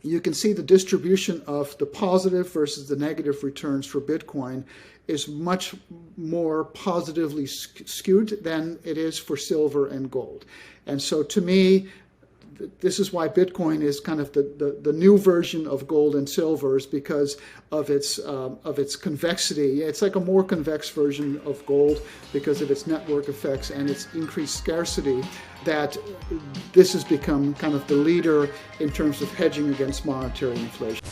you can see the distribution of the positive versus the negative returns for Bitcoin is much more positively skewed than it is for silver and gold. And so to me, this is why Bitcoin is kind of the new version of gold and silver, is because of its convexity. It's like a more convex version of gold because of its network effects and its increased scarcity, that this has become kind of the leader in terms of hedging against monetary inflation.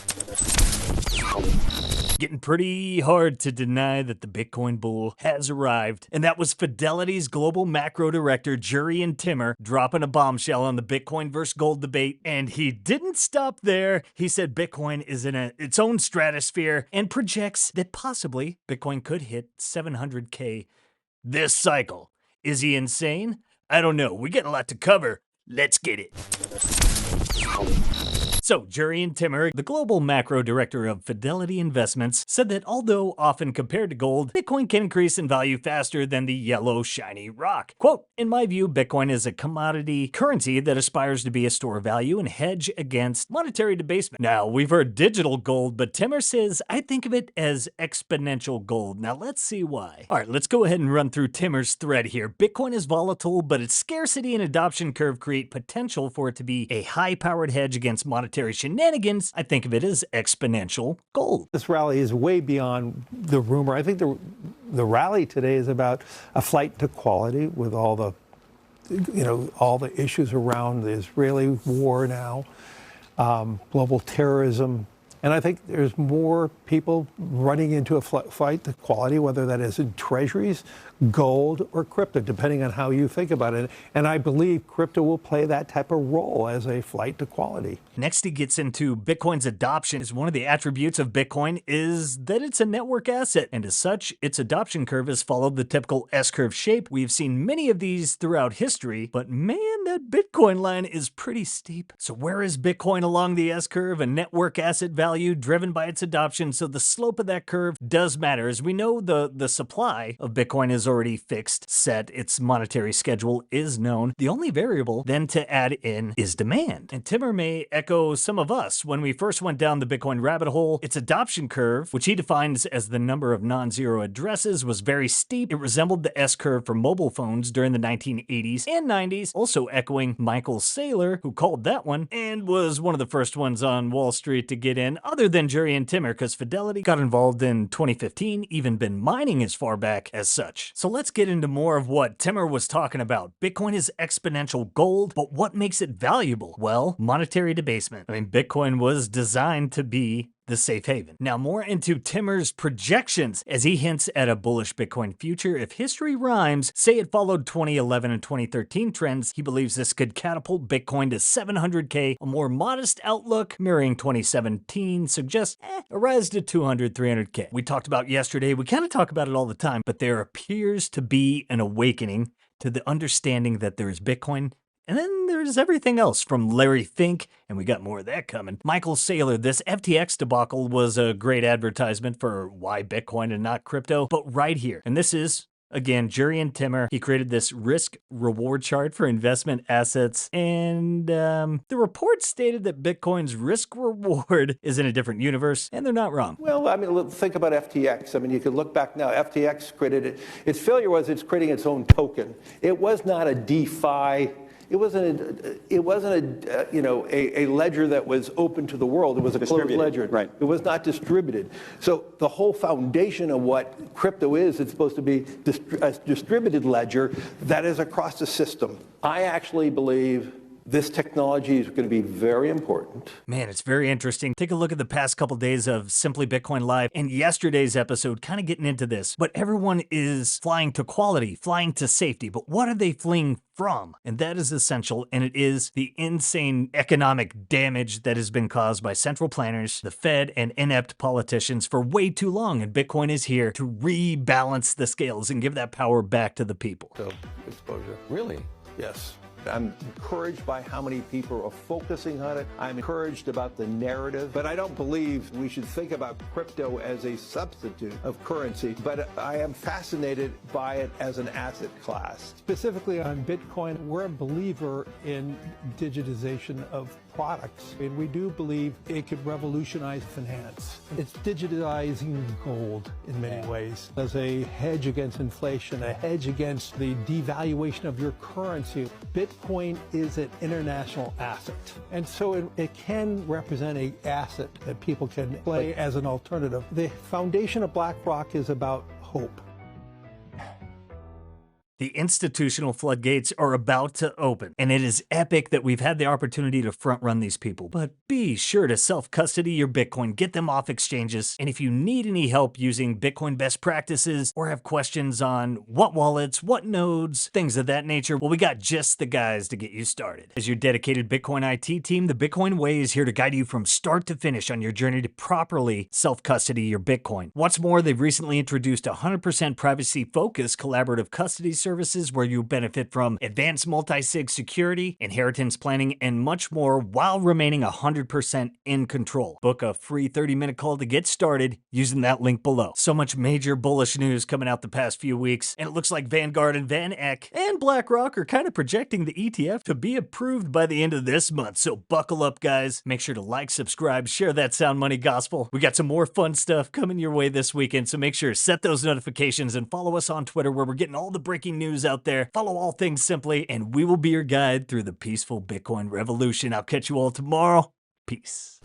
Getting pretty hard to deny that the Bitcoin bull has arrived. And that was Fidelity's global macro director, Jurrien Timmer, dropping a bombshell on the Bitcoin versus gold debate. And he didn't stop there. He said Bitcoin is in its own stratosphere and projects that possibly Bitcoin could hit 700K this cycle. Is he insane? I don't know. We got a lot to cover. Let's get it. So, Jurrien Timmer, the global macro director of Fidelity Investments, said that although often compared to gold, Bitcoin can increase in value faster than the yellow shiny rock. Quote, "In my view, Bitcoin is a commodity currency that aspires to be a store of value and hedge against monetary debasement." Now, we've heard digital gold, but Timmer says, I think of it as exponential gold. Now, let's see why. All right, let's go ahead and run through Timmer's thread here. Bitcoin is volatile, but its scarcity and adoption curve create potential for it to be a high-powered hedge against monetary shenanigans. I think of it as exponential gold. This rally is way beyond the rumor. I think the rally today is about a flight to quality with all the, all the issues around the Israeli war now, global terrorism. And I think there's more people running into a flight to quality, whether that is in treasuries, gold, or crypto, depending on how you think about it. And I believe crypto will play that type of role as a flight to quality. Next, he gets into Bitcoin's adoption. Is one of the attributes of Bitcoin is that it's a network asset, and as such, its adoption curve has followed the typical S-curve shape. We've seen many of these throughout history, but man, that Bitcoin line is pretty steep. So where is Bitcoin along the S-curve? A network asset value driven by its adoption, so the slope of that curve does matter. As we know, the supply of Bitcoin is already fixed, set, its monetary schedule is known. The only variable then to add in is demand. And Timmer may echo some of us. When we first went down the Bitcoin rabbit hole, its adoption curve, which he defines as the number of non-zero addresses, was very steep. It resembled the S-curve for mobile phones during the 1980s and 90s, also echoing Michael Saylor, who called that one, and was one of the first ones on Wall Street to get in, other than Jurrien Timmer, because Fidelity got involved in 2015, even been mining as far back as such. So let's get into more of what Timmer was talking about. Bitcoin is exponential gold, but what makes it valuable? Well, monetary debasement. I mean, Bitcoin was designed to be the safe haven. Now, more into Timmer's projections as he hints at a bullish Bitcoin future. If history rhymes, say it followed 2011 and 2013 trends, he believes this could catapult Bitcoin to 700K. A more modest outlook, mirroring 2017, suggests a rise to 200, 300K. We talked about yesterday, we kind of talk about it all the time, but there appears to be an awakening to the understanding that there is Bitcoin, and then there's everything else from Larry Fink, and we got more of that coming. Michael Saylor, this FTX debacle was a great advertisement for why Bitcoin and not crypto, but right here, and this is, again, Jurrien Timmer. He created this risk-reward chart for investment assets, and the report stated that Bitcoin's risk-reward is in a different universe, and they're not wrong. Well, I mean, think about FTX. I mean, you could look back now. FTX created it. Its failure was it's creating its own token. It was not a DeFi. It wasn't a ledger that was open to the world. It was a closed ledger. Right. It was not distributed. So the whole foundation of what crypto is, it's supposed to be a distributed ledger that is across the system. I actually believe this technology is going to be very important. Man, it's very interesting. Take a look at the past couple days of Simply Bitcoin Live and yesterday's episode, kind of getting into this. But everyone is flying to quality, flying to safety. But what are they fleeing from? And that is essential, and it is the insane economic damage that has been caused by central planners, the Fed, and inept politicians for way too long. And Bitcoin is here to rebalance the scales and give that power back to the people. So, exposure. Really? Yes. I'm encouraged by how many people are focusing on it. I'm encouraged about the narrative, but I don't believe we should think about crypto as a substitute of currency, but I am fascinated by it as an asset class. Specifically on Bitcoin, we're a believer in digitization of products. And we do believe it could revolutionize finance. It's digitizing gold in many ways as a hedge against inflation, a hedge against the devaluation of your currency. Bitcoin is an international asset. And so it can represent an asset that people can play as an alternative. The foundation of Blackrock is about hope. The institutional floodgates are about to open, and it is epic that we've had the opportunity to front-run these people. But be sure to self-custody your Bitcoin, get them off exchanges, and if you need any help using Bitcoin best practices or have questions on what wallets, what nodes, things of that nature, well, we got just the guys to get you started. As your dedicated Bitcoin IT team, the Bitcoin Way is here to guide you from start to finish on your journey to properly self-custody your Bitcoin. What's more, they've recently introduced 100% privacy-focused collaborative custody services where you benefit from advanced multi-sig security, inheritance planning, and much more while remaining 100% in control. Book a free 30-minute call to get started using that link below. So much major bullish news coming out the past few weeks, and it looks like Vanguard and Vaneck and Blackrock are kind of projecting the ETF to be approved by the end of this month. So buckle up, guys. Make sure to like, subscribe, share that sound money gospel. We got some more fun stuff coming your way this weekend, so make sure to set those notifications and follow us on Twitter where we're getting all the breaking news out there. Follow All Things Simply, and we will be your guide through the peaceful Bitcoin revolution. I'll catch you all tomorrow. Peace.